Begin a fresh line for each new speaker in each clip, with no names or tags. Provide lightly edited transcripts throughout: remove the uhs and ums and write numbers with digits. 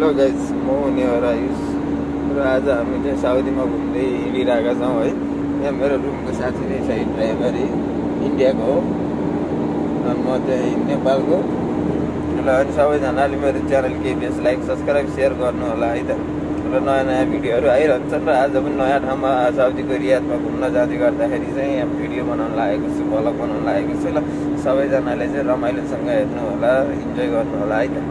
Hello guys, म उनीहरु आयुष र आज हामी चाहिँ साउदीमा घुम्दै हिँडिरहेका छौँ है। यहाँ मेरो रुमको साथी नै छ, ड्राइभर इन्डियाको हो र म चाहिँ नेपालको। ल अनि सबैजनाले मेरो च्यानल केबिएस लाइक सब्सक्राइब सेयर गर्नु होला है त। र नयाँ नयाँ भिडियोहरू आइरहन्छन् र आज पनि नयाँ ठाउँमा साउदीको रियादमा घुम्न जाँदै गर्दाखेरि चाहिँ यहाँ भिडियो बनाउन लागेको छु, भ्लग बनाउन लागेको छु। ल सबैजनाले चाहिँ रमाइलोसँग हेर्नु होला, इन्जोय गर्नु होला है त।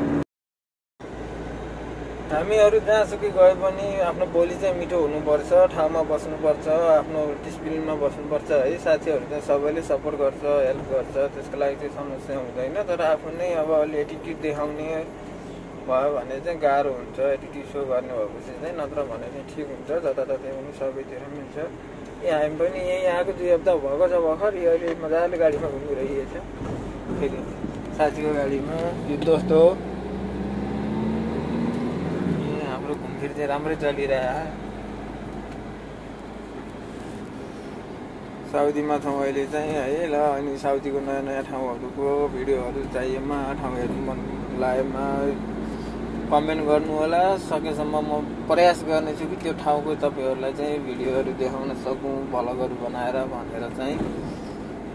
हामीहरू जहाँसुकै गए पनि आफ्नो बोली चाहिँ मिठो हुनुपर्छ, ठाउँमा बस्नुपर्छ, आफ्नो डिसिप्लिनमा बस्नुपर्छ है। साथीहरू चाहिँ सबैले सपोर्ट गर्छ, हेल्प गर्छ, त्यसको लागि चाहिँ समस्या हुँदैन। तर आफू नै अब अलि एटिट्युड देखाउने भयो भने चाहिँ गाह्रो हुन्छ, एटिट्युड सो गर्ने भएपछि चाहिँ। नत्र भने चाहिँ ठिक हुन्छ, जताततै पनि सबैतिर मिल्छ। यहाँ हामी पनि यहीँ आएको 2 हप्ता भएको छ भर्खर। यो अहिले मजाले गाडीमा घुमिरहेछ, फेरि साथीको गाडीमा। यो दोस्त हो, घुमफिर चाहिँ राम्रै चलिरहेको। साउदीमा छौँ अहिले चाहिँ है। ल अनि साउदीको नयाँ नयाँ ठाउँहरूको भिडियोहरू चाहिएमा, ठाउँ हेर्नु मन लागेमा कमेन्ट गर्नु होला। सकेसम्म म प्रयास गर्नेछु कि त्यो ठाउँको तपाईँहरूलाई चाहिँ भिडियोहरू देखाउन सकौँ, भ्लगहरू बनाएर भनेर चाहिँ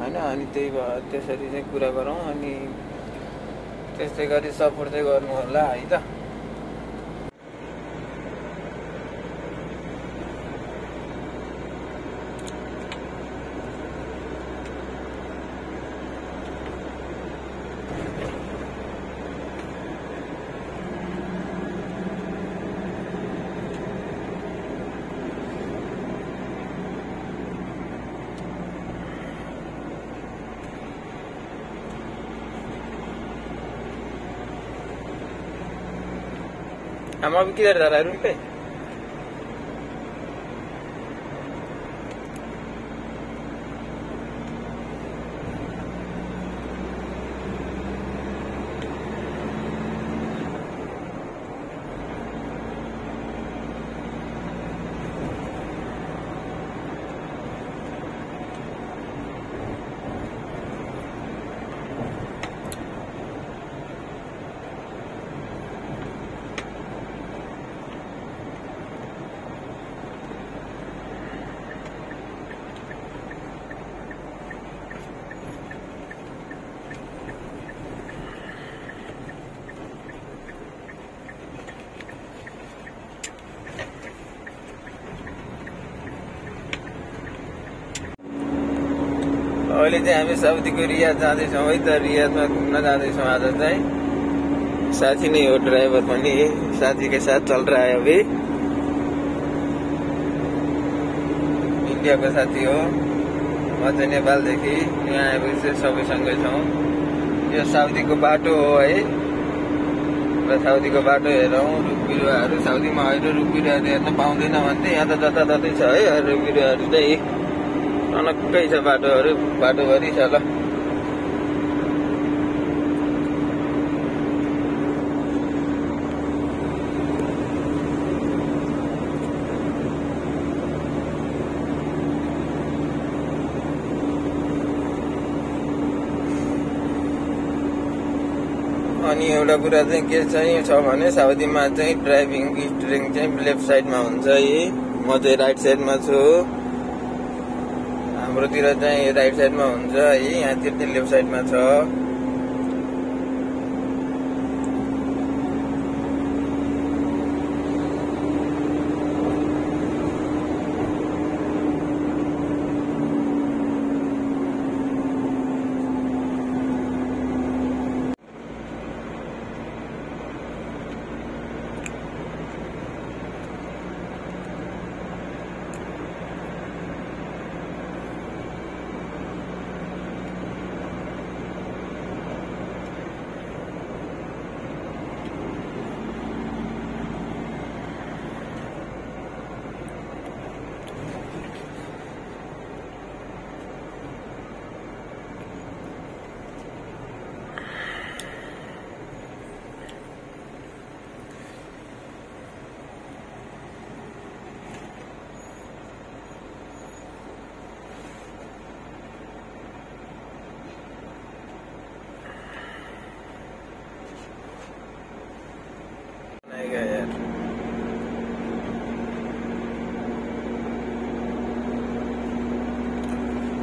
होइन। अनि त्यही भयो, त्यसरी चाहिँ कुरा गरौँ। अनि त्यस्तै गरी सपोर्ट चाहिँ गर्नु होला है त। हम अभी किधर जा रहा है, रूम पे? अहिले चाहिँ हामी साउदीको रियाद जाँदैछौँ है त। रियादमा घुम्न जाँदैछौँ आज चाहिँ। साथी नै हो, ड्राइभर पनि साथी के साथ चल रहा है अभी। इन्डियाको साथी हो, म चाहिँ नेपालदेखि। यहाँ आएपछि सबैसँगै छौँ। यो साउदीको बाटो हो है। र साउदीको बाटो हेरौँ, रुख बिरुवाहरू। साउदीमा अहिले रुख बिरुवाहरू हेर्न पाउँदैन भन्थे, यहाँ त जताततै छ है रुख बिरुवाहरू चाहिँ। टनक्कै छ बाटोहरू, बाटोभरि छ। ल अनि एउटा कुरा चाहिँ के चाहिँ छ भने साउदीमा चाहिँ ड्राइभिङ स्टियरिङ चाहिँ लेफ्ट साइडमा हुन्छ है। म चाहिँ राइट साइडमा छु। हाम्रोतिर चाहिँ राइट साइडमा हुन्छ है, यहाँतिर चाहिँ लेफ्ट साइडमा छ।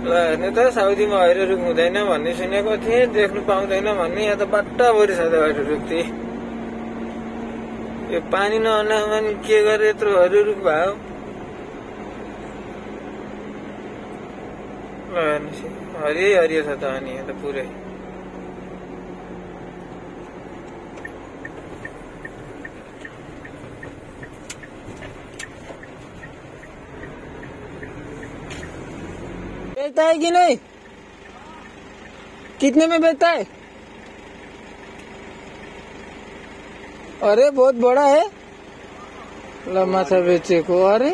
ल हेर्नु त साउदीमा हैरो रुख हुँदैन भन्ने सुनेको थिएँ, देख्नु पाउँदैन भन्ने। यहाँ त बाटाभरि छ त हैरो रुख। यो पानी नहुँदामा नि के गरे यत्रो हैरो रुख भयो। ल हेर्नुहोस् हरियै हरियो छ त अनि यहाँ त पुरै। बेचता है कि नहीं? कितने में बेचता है? अरे बहुत बड़ा है। माछा बेचे को। अरे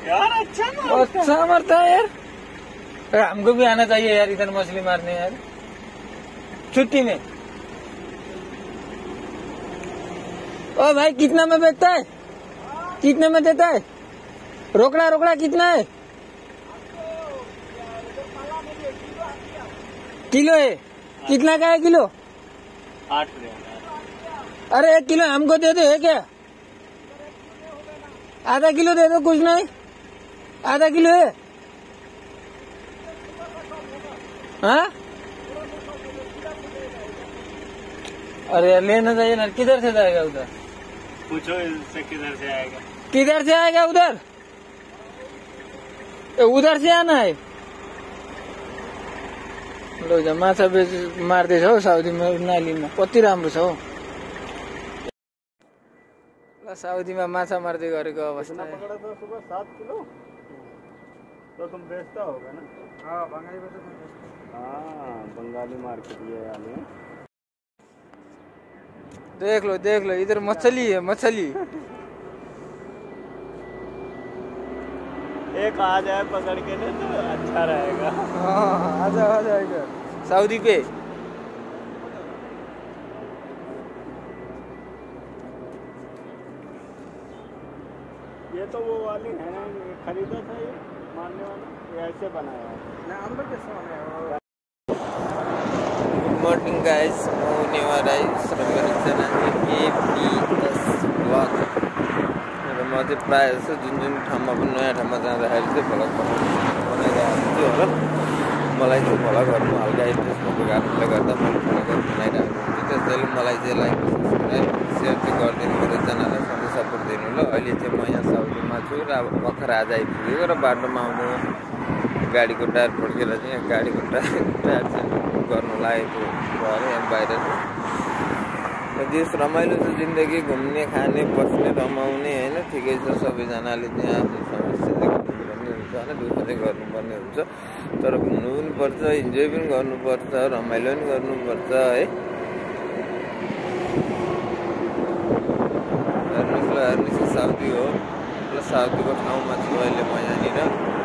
यार अच्छा मरता है यार। हमको भी आना चाहिए यार इधर मछली मारने यार, छुट्टी में। ओ भाई कितना में बेचता है? कितने में देता है? रोकड़ा रोकड़ा कितना है? किलो है? कितना का है किलो?
8।
अरे 1 किलो हमको दे दो, है क्या? आधा किलो दे दो, कुछ नहीं। आधा किलो है? हाँ? अरे यार लेना चाहिए ना। किधर से जाएगा उधर?
पूछो इससे किधर से आएगा।
किधर से आएगा उधर? उधर से आना है। लो जा माछा बेच मार्दैछ हौ साउदीमा नालीमा, कति राम्रो छ हौ। ल साउदीमा माछा मार्दै गरेको अवस्था है।
पकड़ा था सुबह 7 किलो, तो तुम बेचता होगा ना? हाँ बंगाली में तो तुम बेचते। हाँ बंगाली मार्केट ये वाली।
देख लो इधर मछली है, मछली।
एक आ जाए पकड़ के ना तो अच्छा रहेगा।
हाँ आ जाएगा सऊदी पे।
ये तो वो वाली है ना, खरीदा था ये मारने वाला, ये ऐसे बनाया है।
गुड मर्निङ गाइस, म नेवा राइस र मेरो च्यानल APS भ्लग। र म चाहिँ प्रायः जस्तो जुन ठाउँमा पनि नयाँ ठाउँमा जाँदाखेरि चाहिँ भ्लग बनाइरहेको छु होला। मलाई चाहिँ भ्लग गर्नु हल्का इन्ट्रेस्ट भएको कारणले गर्दा मैले भ्लगहरू बनाइरहेको हुन्छु। त्यसैले मलाई चाहिँ लाइक सब्सक्राइब सेयर चाहिँ गरिदिनु, मेरो च्यानललाई सधैँ सपोर्ट दिनु ल। अहिले चाहिँ म यहाँ साउदीमा छु र अब भर्खर आज आइपुगेको र बाटोमा आउँदा गाडीको टायर फड्केर चाहिँ यहाँ गाडीको टायर चाहिँ गर्नु लागेको भएर यहाँ बाहिर देश रमाइलो छ जिन्दगी, घुम्ने खाने बस्ने रमाउने होइन, ठिकै छ। सबैजनाले चाहिँ आफ्नो समस्या चाहिँ गर्नुपर्ने हुन्छ होइन, दुःख चाहिँ गर्नुपर्ने हुन्छ, तर घुम्नु पनि पर्छ, इन्जोय पनि गर्नुपर्छ, रमाइलो पनि गर्नुपर्छ है। हेर्नुहोस् ल, हेर्नुहोस् साउदी हो ल, साउदीको ठाउँमा छु अहिले म यहाँनिर।